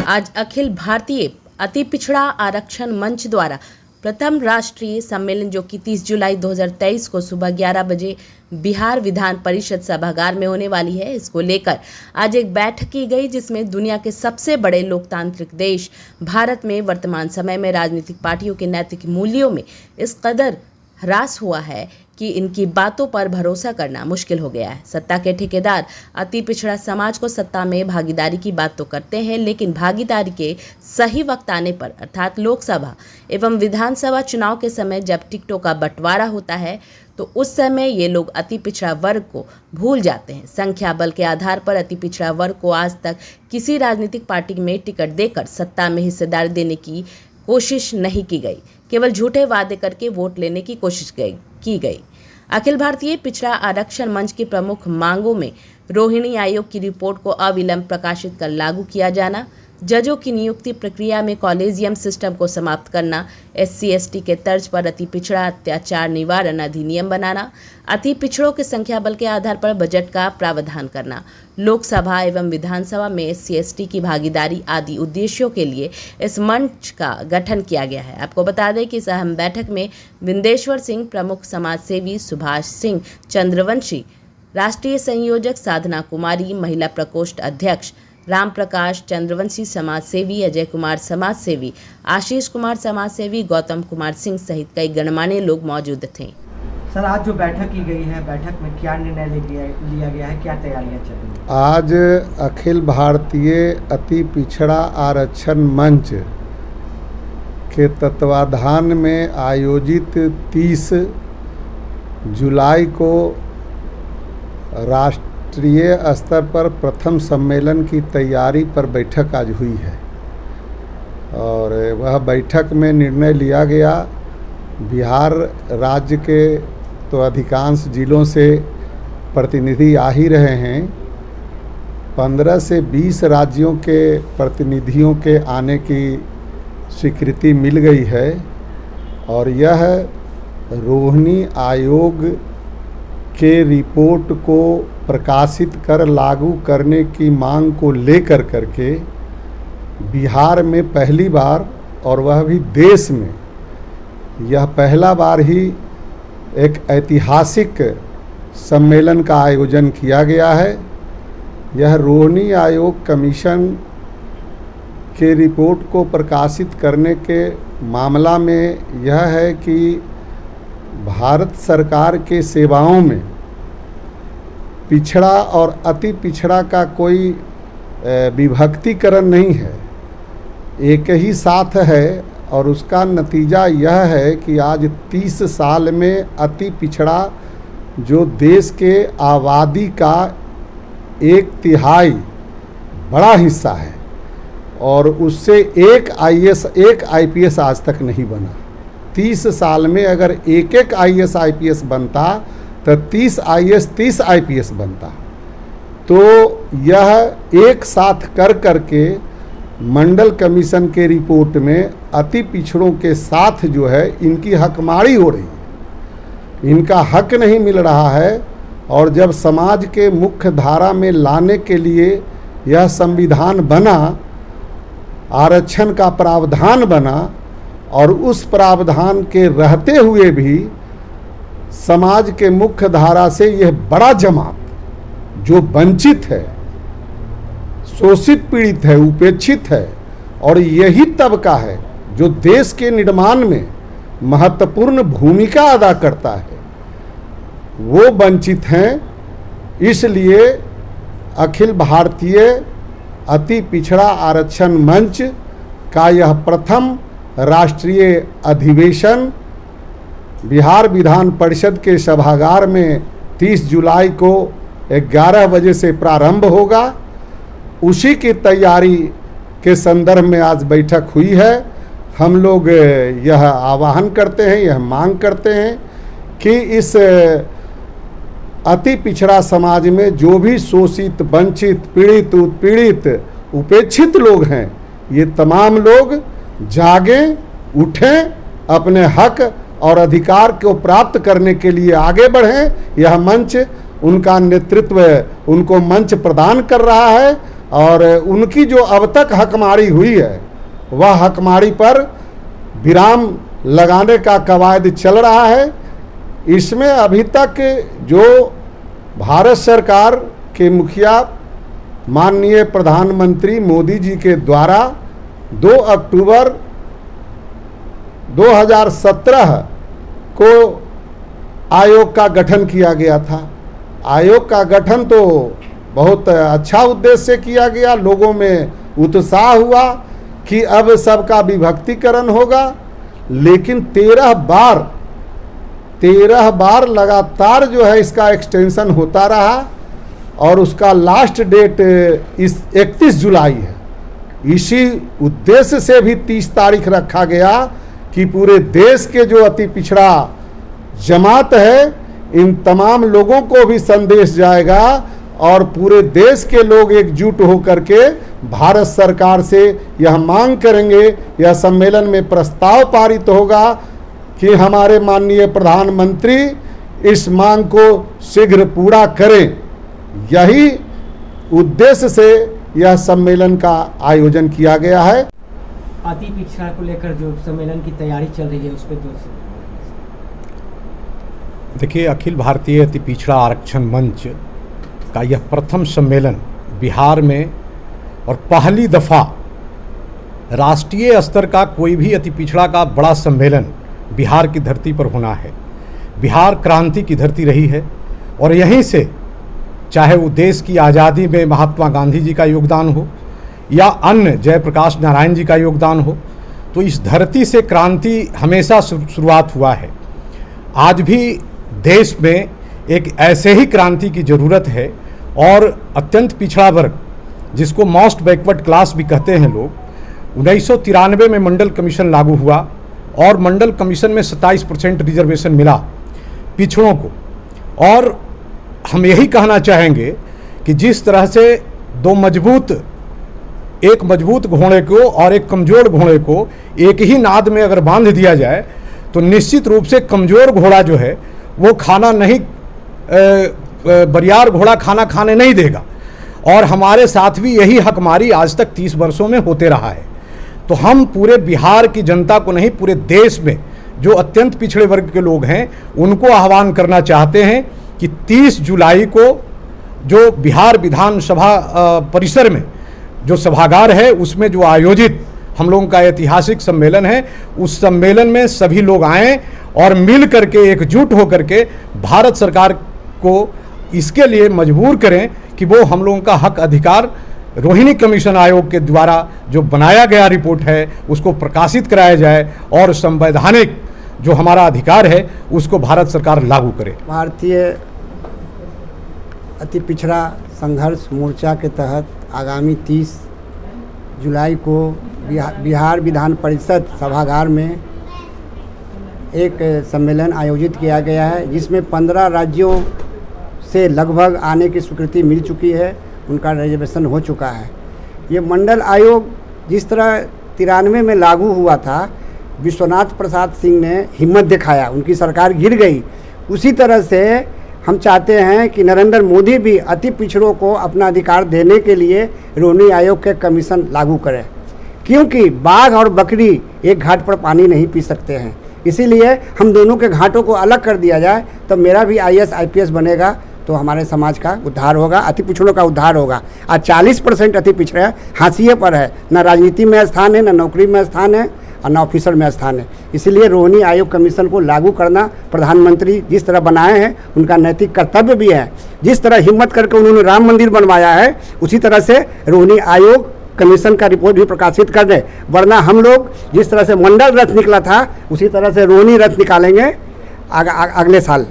आज अखिल भारतीय अति पिछड़ा आरक्षण मंच द्वारा प्रथम राष्ट्रीय सम्मेलन जो कि 30 जुलाई 2023 को सुबह 11 बजे बिहार विधान परिषद सभागार में होने वाली है, इसको लेकर आज एक बैठक की गई जिसमें दुनिया के सबसे बड़े लोकतांत्रिक देश भारत में वर्तमान समय में राजनीतिक पार्टियों के नैतिक मूल्यों में इस कदर ह्रास हुआ है कि इनकी बातों पर भरोसा करना मुश्किल हो गया है। सत्ता के ठेकेदार अति पिछड़ा समाज को सत्ता में भागीदारी की बात तो करते हैं, लेकिन भागीदारी के सही वक्त आने पर अर्थात लोकसभा एवं विधानसभा चुनाव के समय जब टिकटों का बंटवारा होता है तो उस समय ये लोग अति पिछड़ा वर्ग को भूल जाते हैं। संख्या बल के आधार पर अति पिछड़ा वर्ग को आज तक किसी राजनीतिक पार्टी में टिकट देकर सत्ता में हिस्सेदारी देने की कोशिश नहीं की गई, केवल झूठे वादे करके वोट लेने की कोशिश की गई। अखिल भारतीय पिछड़ा आरक्षण मंच की प्रमुख मांगों में रोहिणी आयोग की रिपोर्ट को अविलंब प्रकाशित कर लागू किया जाना, जजों की नियुक्ति प्रक्रिया में कॉलेजियम सिस्टम को समाप्त करना, SC/ST के तर्ज पर अति पिछड़ा अत्याचार निवारण अधिनियम बनाना, अति पिछड़ों के संख्या बल के आधार पर बजट का प्रावधान करना, लोकसभा एवं विधानसभा में SC/ST की भागीदारी आदि उद्देश्यों के लिए इस मंच का गठन किया गया है। आपको बता दें कि इस अहम बैठक में विंदेश्वर सिंह, प्रमुख समाज सेवी सुभाष सिंह चंद्रवंशी, राष्ट्रीय संयोजक साधना कुमारी, महिला प्रकोष्ठ अध्यक्ष राम प्रकाश चंद्रवंशी समाज सेवी, अजय कुमार समाज सेवी, आशीष कुमार समाज सेवी, गौतम कुमार सिंह सहित कई गणमान्य लोग मौजूद थे। सर, आज जो बैठक की गई है, बैठक में क्या निर्णय लिया गया है, क्या तैयारियां चल रही हैं? आज अखिल भारतीय अति पिछड़ा आरक्षण मंच के तत्वाधान में आयोजित 30 जुलाई को राष्ट्रीय स्तर पर प्रथम सम्मेलन की तैयारी पर बैठक आज हुई है और वह बैठक में निर्णय लिया गया। बिहार राज्य के तो अधिकांश जिलों से प्रतिनिधि आ ही रहे हैं। 15 से 20 राज्यों के प्रतिनिधियों के आने की स्वीकृति मिल गई है और यह रोहिणी आयोग के रिपोर्ट को प्रकाशित कर लागू करने की मांग को लेकर करके बिहार में पहली बार और वह भी देश में यह पहला बार ही एक ऐतिहासिक सम्मेलन का आयोजन किया गया है। यह रोहिणी आयोग कमीशन के रिपोर्ट को प्रकाशित करने के मामला में यह है कि भारत सरकार के सेवाओं में पिछड़ा और अति पिछड़ा का कोई विभक्तिकरण नहीं है, एक ही साथ है और उसका नतीजा यह है कि आज 30 साल में अति पिछड़ा जो देश के आबादी का 1/3 बड़ा हिस्सा है और उससे एक IPS आज तक नहीं बना। 30 साल में अगर एक IAS IPS बनता तो 30 IAS 30 IPS बनता। तो यह एक साथ करके मंडल कमीशन के रिपोर्ट में अति पिछड़ों के साथ जो है इनकी हकमारी हो रही है, इनका हक नहीं मिल रहा है। और जब समाज के मुख्य धारा में लाने के लिए यह संविधान बना, आरक्षण का प्रावधान बना और उस प्रावधान के रहते हुए भी समाज के मुख्य धारा से यह बड़ा जमात जो वंचित है, शोषित पीड़ित है, उपेक्षित है और यही तबका है जो देश के निर्माण में महत्वपूर्ण भूमिका अदा करता है, वो वंचित हैं। इसलिए अखिल भारतीय अति पिछड़ा आरक्षण मंच का यह प्रथम राष्ट्रीय अधिवेशन बिहार विधान परिषद के सभागार में 30 जुलाई को 11 बजे से प्रारंभ होगा। उसी की तैयारी के संदर्भ में आज बैठक हुई है। हम लोग यह आह्वान करते हैं, यह मांग करते हैं कि इस अति पिछड़ा समाज में जो भी शोषित, वंचित, पीड़ित, उत्पीड़ित, उपेक्षित लोग हैं, ये तमाम लोग जागें, उठें, अपने हक और अधिकार को प्राप्त करने के लिए आगे बढ़ें। यह मंच उनका नेतृत्व उनको मंच प्रदान कर रहा है और उनकी जो अब तक हकमारी हुई है वह हकमारी पर विराम लगाने का कवायद चल रहा है। इसमें अभी तक जो भारत सरकार के मुखिया माननीय प्रधानमंत्री मोदी जी के द्वारा 2 अक्टूबर 2017 को आयोग का गठन किया गया था। आयोग का गठन तो बहुत अच्छा उद्देश्य से किया गया, लोगों में उत्साह हुआ कि अब सबका विभक्तीकरण होगा, लेकिन 13 बार लगातार जो है इसका एक्सटेंशन होता रहा और उसका लास्ट डेट इस 31 जुलाई है। इसी उद्देश्य से भी 30 तारीख रखा गया कि पूरे देश के जो अति पिछड़ा जमात है इन तमाम लोगों को भी संदेश जाएगा और पूरे देश के लोग एकजुट होकर के भारत सरकार से यह मांग करेंगे, यह सम्मेलन में प्रस्ताव पारित होगा कि हमारे माननीय प्रधानमंत्री इस मांग को शीघ्र पूरा करें। यही उद्देश्य से यह सम्मेलन का आयोजन किया गया है। अति पिछड़ा को लेकर जो सम्मेलन की तैयारी चल रही है उस पर देखिए, अखिल भारतीय अति पिछड़ा आरक्षण मंच का यह प्रथम सम्मेलन बिहार में और पहली दफ़ा राष्ट्रीय स्तर का कोई भी अति पिछड़ा का बड़ा सम्मेलन बिहार की धरती पर होना है। बिहार क्रांति की धरती रही है और यहीं से चाहे वो देश की आज़ादी में महात्मा गांधी जी का योगदान हो या अन्य जयप्रकाश नारायण जी का योगदान हो, तो इस धरती से क्रांति हमेशा शुरुआत हुआ है। आज भी देश में एक ऐसे ही क्रांति की ज़रूरत है और अत्यंत पिछड़ा वर्ग, जिसको मोस्ट बैकवर्ड क्लास भी कहते हैं लोग, 1993 में मंडल कमीशन लागू हुआ और मंडल कमीशन में 27% रिजर्वेशन मिला पिछड़ों को। और हम यही कहना चाहेंगे कि जिस तरह से एक मजबूत घोड़े को और एक कमज़ोर घोड़े को एक ही नाद में अगर बांध दिया जाए तो निश्चित रूप से कमज़ोर घोड़ा जो है वो खाना नहीं, बरियार घोड़ा खाना खाने नहीं देगा। और हमारे साथ भी यही हकमारी आज तक 30 वर्षों में होते रहा है। तो हम पूरे बिहार की जनता को नहीं, पूरे देश में जो अत्यंत पिछड़े वर्ग के लोग हैं उनको आह्वान करना चाहते हैं कि 30 जुलाई को जो बिहार विधानसभा परिसर में जो सभागार है उसमें जो आयोजित हम लोगों का ऐतिहासिक सम्मेलन है, उस सम्मेलन में सभी लोग आएँ और मिल करके एकजुट होकर के भारत सरकार को इसके लिए मजबूर करें कि वो हम लोगों का हक अधिकार रोहिणी कमीशन आयोग के द्वारा जो बनाया गया रिपोर्ट है उसको प्रकाशित कराया जाए और संवैधानिक जो हमारा अधिकार है उसको भारत सरकार लागू करे। भारतीय अति पिछड़ा संघर्ष मोर्चा के तहत आगामी 30 जुलाई को बिहार विधान परिषद सभागार में एक सम्मेलन आयोजित किया गया है, जिसमें 15 राज्यों से लगभग आने की स्वीकृति मिल चुकी है, उनका रिजर्वेशन हो चुका है। ये मंडल आयोग जिस तरह 93 में लागू हुआ था, विश्वनाथ प्रसाद सिंह ने हिम्मत दिखाया, उनकी सरकार गिर गई। उसी तरह से हम चाहते हैं कि नरेंद्र मोदी भी अति पिछड़ों को अपना अधिकार देने के लिए रोहिणी आयोग के कमीशन लागू करें, क्योंकि बाघ और बकरी एक घाट पर पानी नहीं पी सकते हैं। इसीलिए हम दोनों के घाटों को अलग कर दिया जाए तो मेरा भी IAS IPS बनेगा, तो हमारे समाज का उद्धार होगा, अति पिछड़ों का उद्धार होगा। आज 40% अति पिछड़े हाशिए पर है, न राजनीति में स्थान है, न नौकरी में स्थान है और न ऑफिसर में स्थान है। इसलिए रोहिणी आयोग कमीशन को लागू करना प्रधानमंत्री जिस तरह बनाए हैं उनका नैतिक कर्तव्य भी है। जिस तरह हिम्मत करके उन्होंने राम मंदिर बनवाया है, उसी तरह से रोहिणी आयोग कमीशन का रिपोर्ट भी प्रकाशित कर दे, वरना हम लोग जिस तरह से मंडल रथ निकला था उसी तरह से रोहिणी रथ निकालेंगे अगले साल।